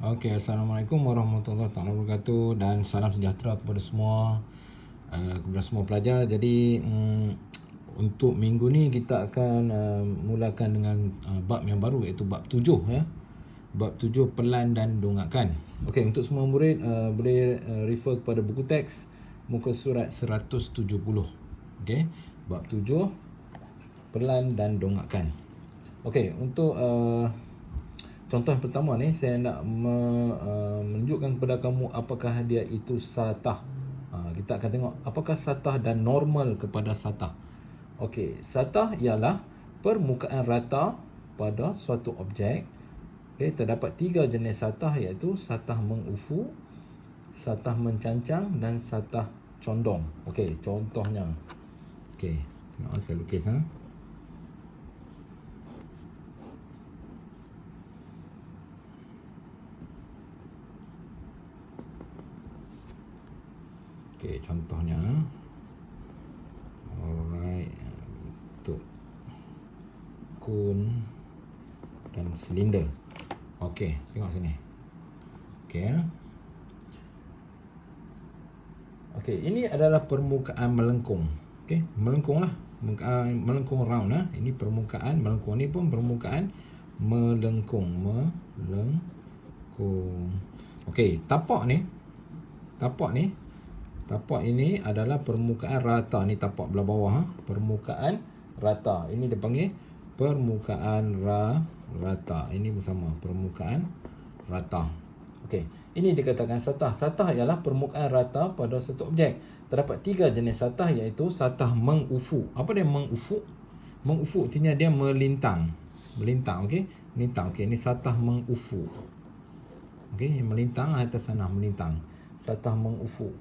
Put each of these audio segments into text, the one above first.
Okey, Assalamualaikum warahmatullahi wabarakatuh dan salam sejahtera kepada semua pelajar. Jadi untuk minggu ni kita akan mulakan dengan bab yang baru, iaitu bab 7 ya. Bab 7, pelan dan dongakkan. Okey, untuk semua murid boleh refer kepada buku teks muka surat 170. Okey, bab 7, pelan dan dongakkan. Okey, untuk contoh yang pertama ni, saya nak menunjukkan kepada kamu apakah dia itu satah. Kita akan tengok apakah satah dan normal kepada satah. Okey, satah ialah permukaan rata pada suatu objek. Okey, terdapat 3 jenis satah, iaitu satah mengufu, satah mencancang dan satah condong. Okey, contohnya. Okey, tengok saya lukis Okey, contohnya. Alright, untuk kun dan silinder. Okey, tengok sini. Okey. Okey, ini adalah permukaan melengkung. Okey, melengkung lah. Melengkung round lah. Ini permukaan melengkung. Ini pun permukaan melengkung. Melengkung. Okey, tapak ini adalah permukaan rata. Ni tapak belah bawah. Permukaan rata. Ini dia panggil permukaan rata. Ini bersama permukaan rata. Okey, ini dikatakan satah. Satah ialah permukaan rata pada satu objek. Terdapat 3 jenis satah, iaitu satah mengufu. Apa dia mengufu? Mengufu artinya dia melintang. Melintang, okey? Melintang. Okey, ini satah mengufu. Okey, melintang atas tanah, melintang. Satah mengufu.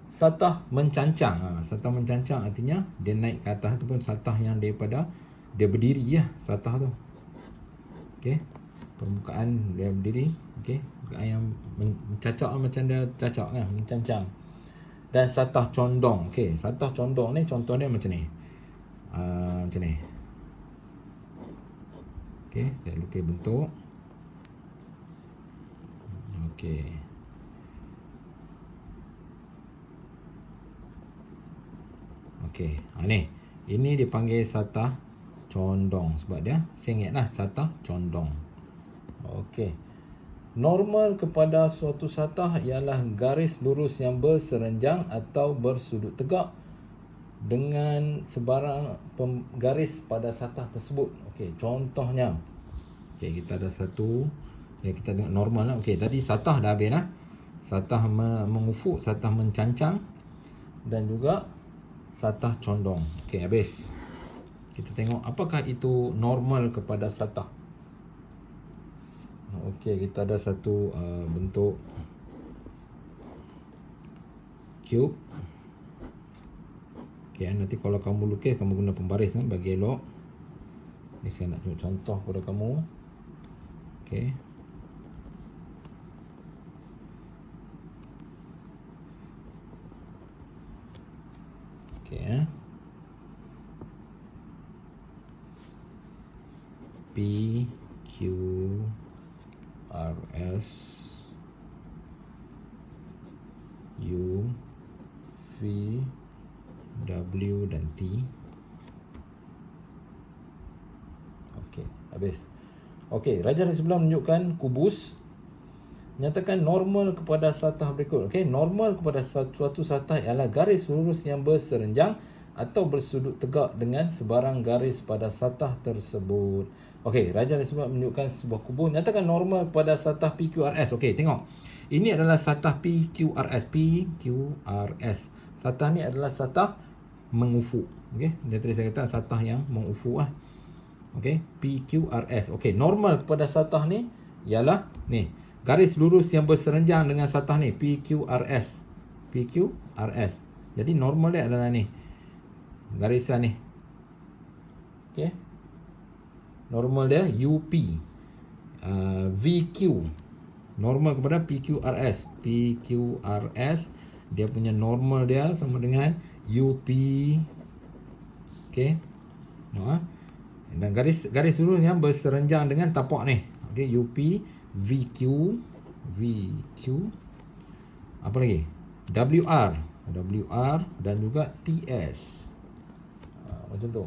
Satah mencancang. Satah mencancang artinya dia naik ke atas, ataupun satah yang daripada dia berdiri ya, satah tu. Okey, permukaan dia berdiri. Okey, permukaan yang mencacak macam dia cacak kan, mencancang. Dan satah condong. Okey, satah condong ni contoh dia macam ni. Macam ni. Okey, saya lukis bentuk. Okey. Okey, ni. Ini dipanggil satah condong sebab dia sengit lah, satah condong. Okey. Normal kepada suatu satah ialah garis lurus yang berserenjang atau bersudut tegak dengan sebarang garis pada satah tersebut. Okey, contohnya. Okey, kita ada satu. Kita tengok normal lah. Okey, tadi satah dah habis lah. Satah mengufuk, satah mencancang dan juga satah condong. Okey, habis. Kita tengok apakah itu normal kepada satah. Okey, kita ada satu bentuk cube. Okey, nanti kalau kamu lukis, kamu guna pembaris bagi elok. Ni saya nak tunjuk contoh kepada kamu. Okey. Okey P Q R S U V W dan T. Okey, habis. Okey, Raja di sebelah menunjukkan kubus. Nyatakan normal kepada satah berikut. Okey, normal kepada suatu satah ialah garis lurus yang berserenjang atau bersudut tegak dengan sebarang garis pada satah tersebut. Okey, Raja di sebelah menunjukkan sebuah kubus. Nyatakan normal kepada satah PQRS. Okey, tengok. Ini adalah satah PQRS. PQRS. Satah ni adalah satah mengufu. Okey, dia tadi saya kata satah yang mengufu lah. Okey, PQRS. Okey, normal kepada satah ni ialah ni, garis lurus yang berserenjang dengan satah ni, PQRS. PQRS. Jadi normal dia adalah ni, garisan ni. Okey, normal dia UP. VQ. Normal kepada PQRS. PQRS, dia punya normal dia sama dengan UP. Okey. Dan garis lurus yang berserenjang dengan tapak ni. Okey, UP, VQ VQ, apa lagi? WR dan juga TS. Macam tu.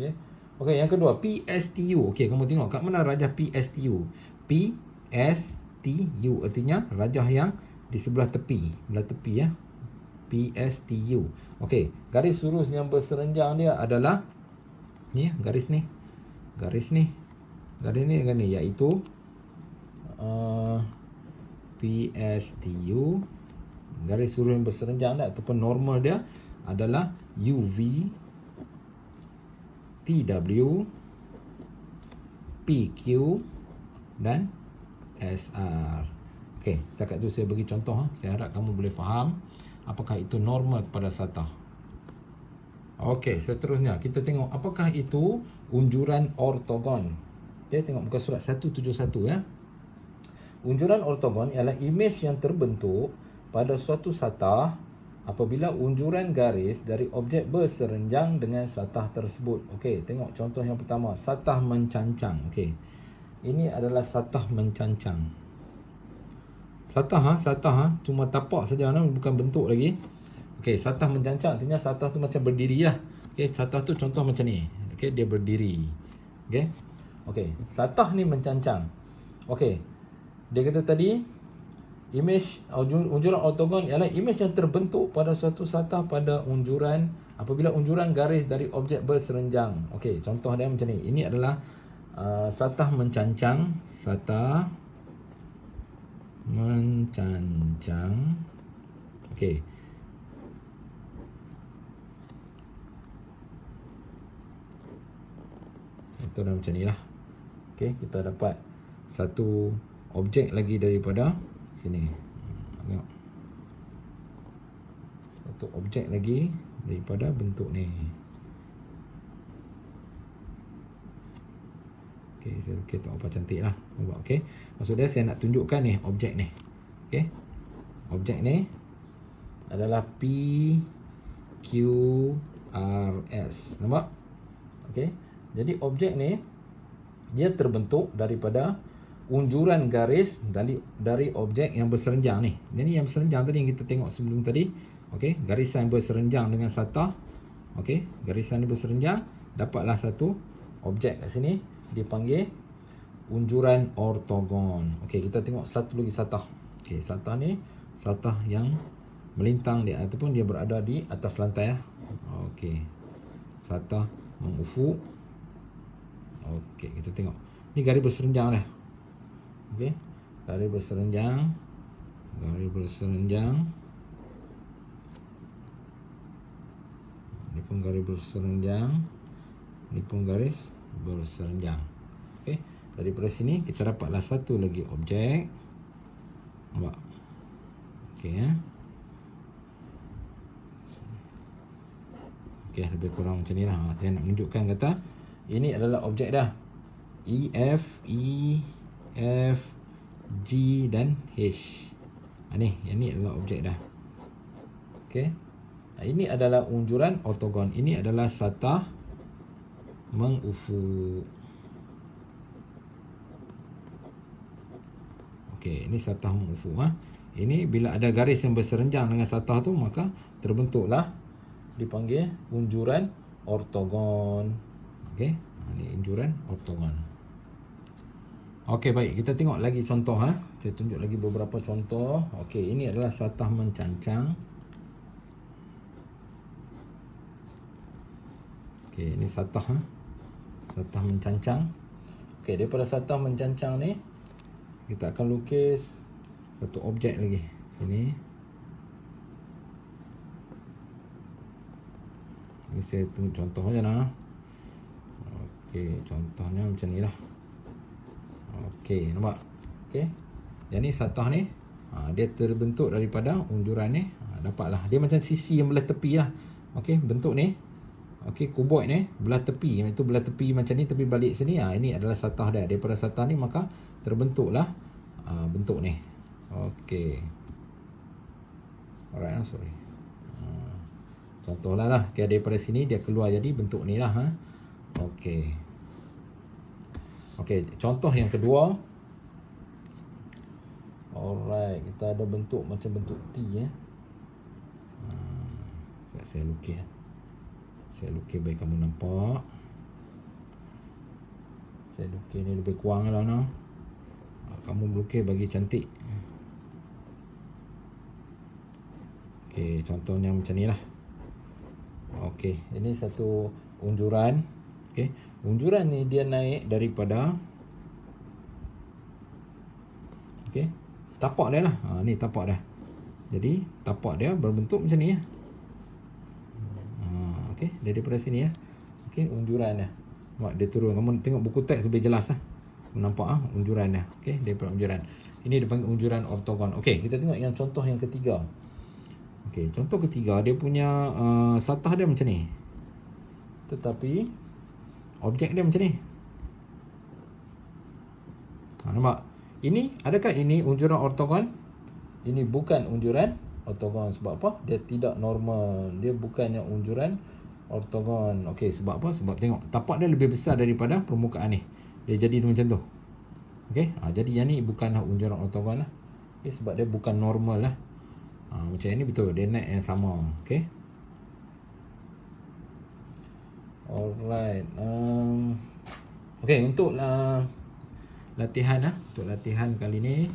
Okey. Okey, yang kedua PSTU. Okey, kamu tengok kat mana rajah PSTU? PSTU artinya rajah yang di sebelah tepi ya. PSTU. Okey, garis lurus yang berserenjang dia adalah ni, garis ni iaitu PSTU. Garis lurus yang berserenjang dia ataupun normal dia adalah UV, TW, PQ dan SR. Okey, setakat tu saya bagi contoh. Saya harap kamu boleh faham apakah itu normal kepada satah. Okey, seterusnya kita tengok apakah itu unjuran ortogon. Okay, tengok muka surat 171 ya. Unjuran ortogon ialah imej yang terbentuk pada suatu satah apabila unjuran garis dari objek berserenjang dengan satah tersebut. Okey, tengok contoh yang pertama, satah mencancang. Okey. Ini adalah satah mencancang. Satah cuma tapak saja, bukan bentuk lagi. Okey, satah mencancang artinya satah tu macam berdiri lah. Okey, satah tu contoh macam ni. Okey, dia berdiri. Okey. Okey, satah ni mencancang. Okey. Dia kata tadi imej unjuran ortogon ialah imej yang terbentuk pada suatu satah pada unjuran apabila unjuran garis dari objek berserenjang. Okey, contoh dia macam ni. Ini adalah satah mencancang. Satah mencancang. Okey. Itu dah macam ni lah. Okey, kita dapat satu objek lagi daripada sini. Tengok. Satu objek lagi daripada bentuk ni. Okey, saya tengok apa cantik lah. Okey. Maksud dia saya nak tunjukkan ni objek ni. Okey. Objek ni adalah PQRS. Nampak? Okey. Jadi objek ni dia terbentuk daripada unjuran garis dari objek yang berserenjang ni. Jadi yang berserenjang tadi yang kita tengok sebelum tadi. Okey, garisan berserenjang dengan satah. Okey, garisan ni berserenjang, dapatlah satu objek kat sini dipanggil unjuran ortogon. Okey, kita tengok satu lagi satah. Okey, satah ni satah yang melintang dia ataupun dia berada di atas lantai. Okey. Satah mengufuk. Okey, kita tengok. Ni garis berserenjang dah. Okey. Garis berserenjang. Garis berserenjang. Ni pun garis berserenjang. Ni pun garis berserenjang. Okey. Daripada sini kita dapatlah satu lagi objek. Nampak? Okey ya. Okey, lebih kurang macam ni lah. Saya nak menunjukkan kata ini adalah objek dah. E, F, G dan H. Yang ni adalah objek dah. Okey. Ini adalah unjuran ortogon. Ini adalah satah mengufuk. Okey, ini satah mengufuk. Ini bila ada garis yang berserenjang dengan satah tu, maka terbentuklah dipanggil unjuran ortogon. Okey, ini unjuran ortogon. Okey, baik, kita tengok lagi contoh. Saya tunjuk lagi beberapa contoh. Okey, ini adalah satah mencancang. Okey, ini satah. Satah mencancang. Okey, daripada satah mencancang ni kita akan lukis satu objek lagi sini. Ini saya tunjuk contoh aja lah. Okey, contohnya macam ni lah. Okey, nampak? Okey. Jadi satah ni dia terbentuk daripada unjuran ni. Dapatlah. Dia macam sisi yang belah tepi lah. Okey, bentuk ni. Okey, kuboid ni belah tepi. Itu belah tepi macam ni, tepi balik sini. Ini adalah satah dia. Daripada satah ni maka terbentuklah bentuk ni. Okey. Alright, sorry. Contohlah lah. Okay, daripada sini dia keluar jadi bentuk ni lah. Okey. Okey, contoh yang kedua. Alright, kita ada bentuk macam bentuk T ya. Sekejap saya lukis. Saya lukis bagi kamu nampak. Saya lukis ni lebih kurang lah no. Kamu melukis bagi cantik. Okey, contohnya macam ni lah. Okey, ini satu unjuran. Okey, unjuran ni dia naik daripada okey, tapak dia lah. Ni tapak dia. Jadi tapak dia berbentuk macam ni ya. Okey, daripada sini ya. Okey, unjuran dia. Nampak dia turun. Kamu tengok buku teks lebih jelas lah. Nampak unjuran dia. Okey, daripada unjuran. Ini dipanggil unjuran ortogon. Okey, kita tengok yang contoh yang ketiga. Okey, contoh ketiga dia punya satah dia macam ni. Tetapi objek dia macam ni. Nampak? Ini, adakah ini unjuran ortogon? Ini bukan unjuran ortogon. Sebab apa? Dia tidak normal. Dia bukannya unjuran ortogon. Okey, sebab apa? Sebab tengok tapak dia lebih besar daripada permukaan ni. Dia jadi macam tu. Okey, jadi yang ni bukanlah unjuran ortogon lah. Okey, sebab dia bukan normal lah. Macam ni betul, dia naik yang sama. Okey. Alright. Okey, untuk latihan untuk latihan kali ni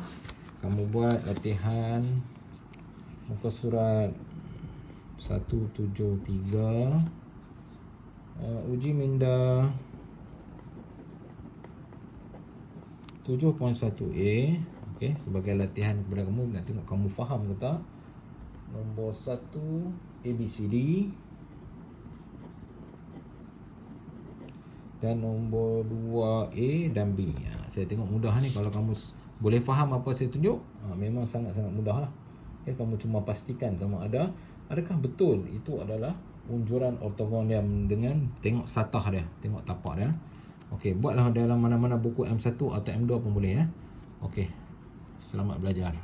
kamu buat latihan muka surat 173 uji minda 7.1a. Okey, sebagai latihan kepada kamu, nak tengok kamu faham ke tak. Nombor 1 ABCD dan nombor 2 A dan B. Saya tengok mudah ni. Kalau kamu boleh faham apa saya tunjuk, memang sangat-sangat mudah lah. Okay, kamu cuma pastikan sama adakah betul itu adalah unjuran ortogon dia dengan tengok satah dia, tengok tapak dia. Okey, buatlah dalam mana-mana buku M1 atau M2 pun boleh ya. Okey. Selamat belajar.